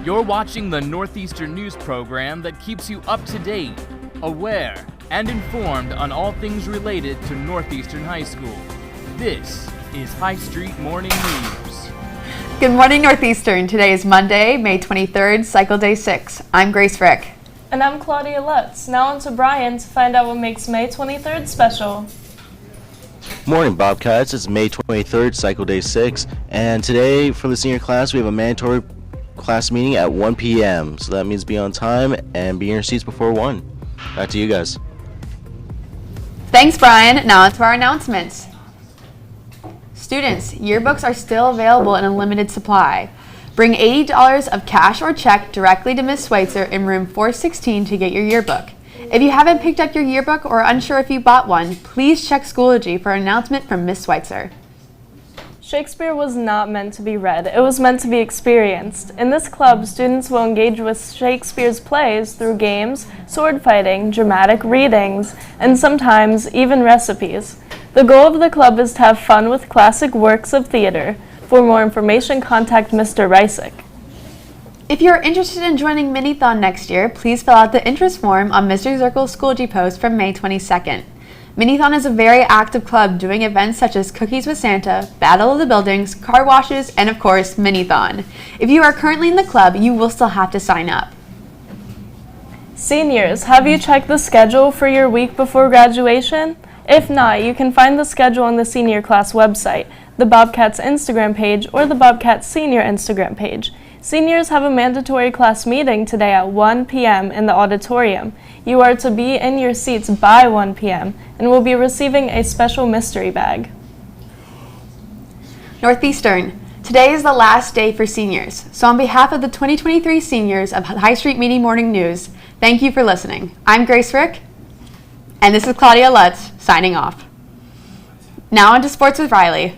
You're watching the Northeastern News program that keeps you up to date, aware, and informed on all things related to Northeastern High School. This is High Street Morning News. Good morning, Northeastern. Today is Monday, May 23rd, Cycle Day 6. I'm Grace Frick. And I'm Claudia Lutz. Now on to Brian to find out what makes May 23rd special. Morning, Bobcats. It's May 23rd, Cycle Day 6, and today for the senior class we have a mandatory class meeting at 1 p.m. So that means be on time and be in your seats before 1. Back to you guys. Thanks, Brian. Now on to our announcements. Students, yearbooks are still available in a limited supply. Bring $80 of cash or check directly to Ms. Schweitzer in room 416 to get your yearbook. If you haven't picked up your yearbook or are unsure if you bought one, please check Schoology for an announcement from Ms. Schweitzer. Shakespeare was not meant to be read, it was meant to be experienced. In this club, students will engage with Shakespeare's plays through games, sword fighting, dramatic readings, and sometimes even recipes. The goal of the club is to have fun with classic works of theater. For more information, contact Mr. Reisick. If you're interested in joining Minithon next year, please fill out the interest form on Mr. Zirkle's Schoology post from May 22nd. Minithon is a very active club doing events such as Cookies with Santa, Battle of the Buildings, car washes, and of course, Minithon. If you are currently in the club, you will still have to sign up. Seniors, have you checked the schedule for your week before graduation? If not, you can find the schedule on the senior class website, the Bobcats Instagram page, or the Bobcats Senior Instagram page. Seniors have a mandatory class meeting today at 1 p.m. in the auditorium. You are to be in your seats by 1 p.m. and will be receiving a special mystery bag. Northeastern, today is the last day for seniors. So on behalf of the 2023 seniors of High Street Meeting Morning News, thank you for listening. I'm Grace Frick, and this is Claudia Lutz signing off. Now on to Sports with Riley.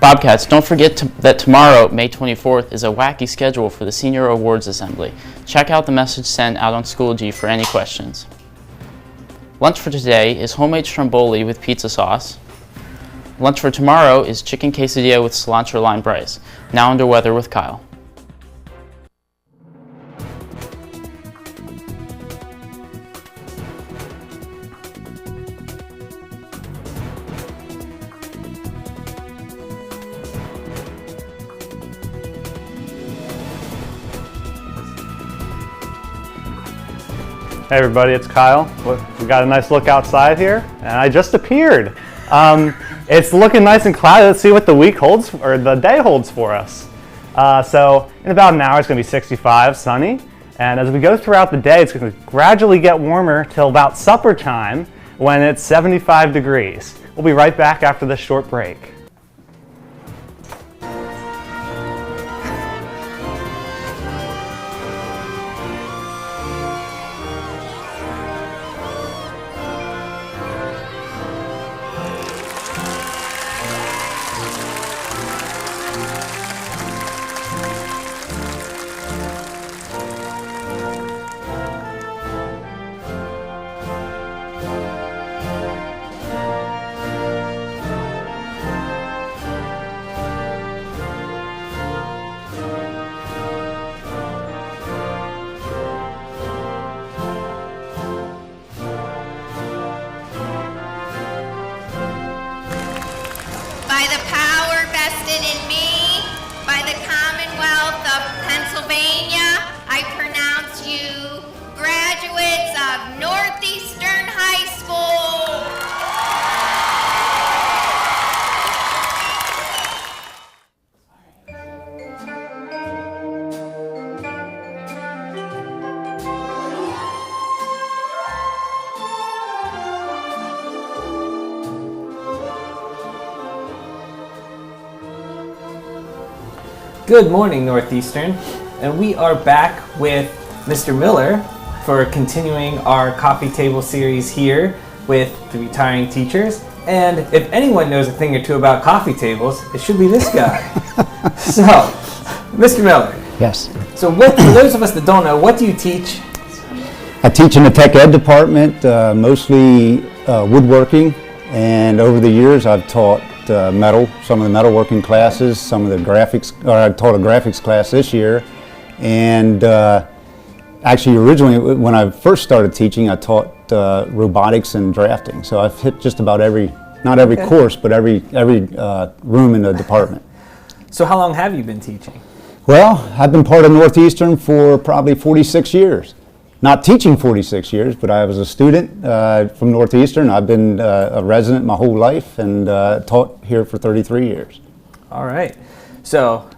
Bobcats, don't forget that tomorrow, May 24th, is a wacky schedule for the Senior Awards Assembly. Check out the message sent out on Schoology for any questions. Lunch for today is homemade stromboli with pizza sauce. Lunch for tomorrow is chicken quesadilla with cilantro lime rice. Now under weather with Kyle. Hey everybody, it's Kyle. We got a nice look outside here, and I just appeared. It's looking nice and cloudy. Let's see what the week holds, or the day holds for us. So in about an hour, it's gonna be 65, sunny. And as we go throughout the day, it's gonna gradually get warmer till about supper time when it's 75 degrees. We'll be right back after this short break. By the power vested in me, by the Commonwealth of Pennsylvania, I pronounce you graduates of Northeastern High School. Good morning, Northeastern, and we are back with Mr. Miller for continuing our coffee table series here with the retiring teachers. And if anyone knows a thing or two about coffee tables, it should be this guy. So, Mr. Miller, Yes. So for those of us that don't know, what do you teach? I teach in the tech ed department, mostly woodworking, and over the years I've taught metal, some of the metalworking classes, some of the graphics, or I taught a graphics class this year, and actually originally when I first started teaching I taught robotics and drafting, so I've hit just about not every course, but every room in the department. So how long have you been teaching? Well, I've been part of Northeastern for probably 46 years. Not teaching 46 years, but I was a student from Northeastern. I've been a resident my whole life and taught here for 33 years. All right. So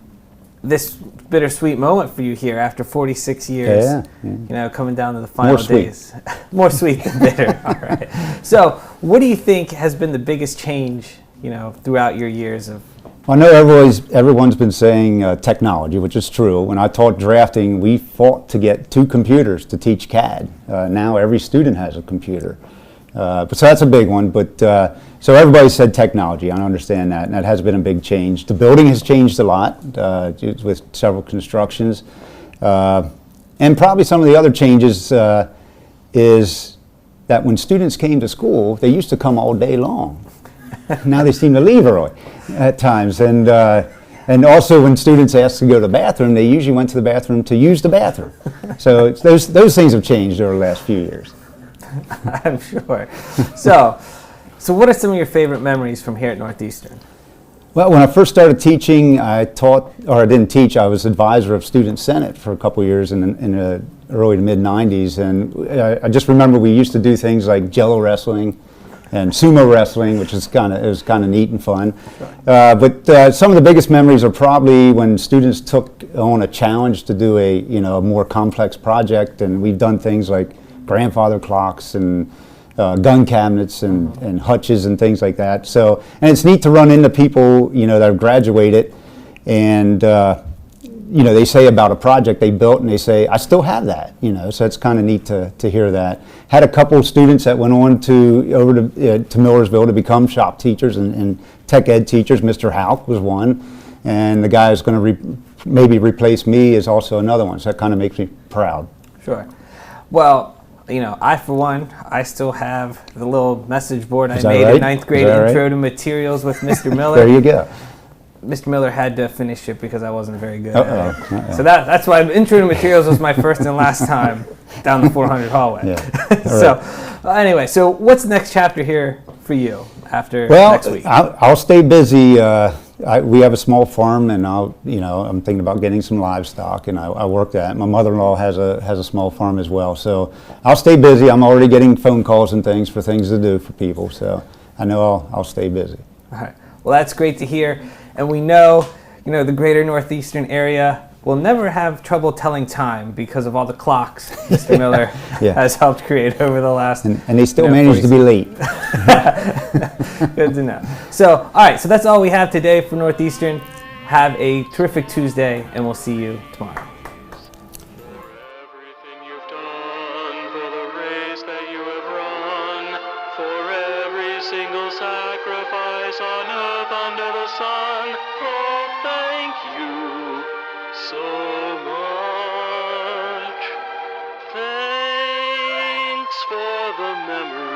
this bittersweet moment for you here after 46 years, Yeah. you know, coming down to the final More sweet. days. More sweet than bitter. All right. So what do you think has been the biggest change, you know, throughout your years of... I know everyone's been saying technology, which is true. When I taught drafting, we fought to get 2 computers to teach CAD. Now every student has a computer. So that's a big one. But so everybody said technology. I understand that, and that has been a big change. The building has changed a lot with several constructions. And probably some of the other changes is that when students came to school, they used to come all day long. Now they seem to leave early at times, and also when students asked to go to the bathroom, they usually went to the bathroom to use the bathroom. So those things have changed over the last few years. I'm sure. So what are some of your favorite memories from here at Northeastern? Well, when I first started teaching, I didn't teach, I was advisor of Student Senate for a couple of years in the early to mid-90s, and I just remember we used to do things like Jello wrestling and sumo wrestling, which is kind of neat and fun. But some of the biggest memories are probably when students took on a challenge to do a more complex project, and we've done things like grandfather clocks and gun cabinets and hutches and things like that. So, and it's neat to run into people that have graduated, and they say about a project they built, and they say, I still have that, so it's kind of neat to hear that. Had a couple of students that went on over to Millersville to become shop teachers and tech ed teachers. Mr. Hauk was one, and the guy who's going to maybe replace me is also another one, so that kind of makes me proud. Sure. Well, I, for one, I still have the little message board I made in 9th grade intro to materials with Mr. Miller. There you go. Mr. Miller had to finish it because I wasn't very good at it. So that's why intro to materials was my first and last time down the 400 hallway. Yeah. So anyway, so what's the next chapter here for you after next week? I'll stay busy. We have a small farm, and I'm thinking about getting some livestock, and I work that. My mother-in-law has a small farm as well, so I'll stay busy. I'm already getting phone calls and things to do for people, so I know I'll stay busy. All right. Well, that's great to hear, and we know, the greater Northeastern area will never have trouble telling time because of all the clocks Mr. Miller has helped create over the last. And they still manage to be late. Good to know. So, all right, so that's all we have today for Northeastern. Have a terrific Tuesday, and we'll see you tomorrow. Single sacrifice on earth under the sun. Oh, thank you so much. Thanks for the memory.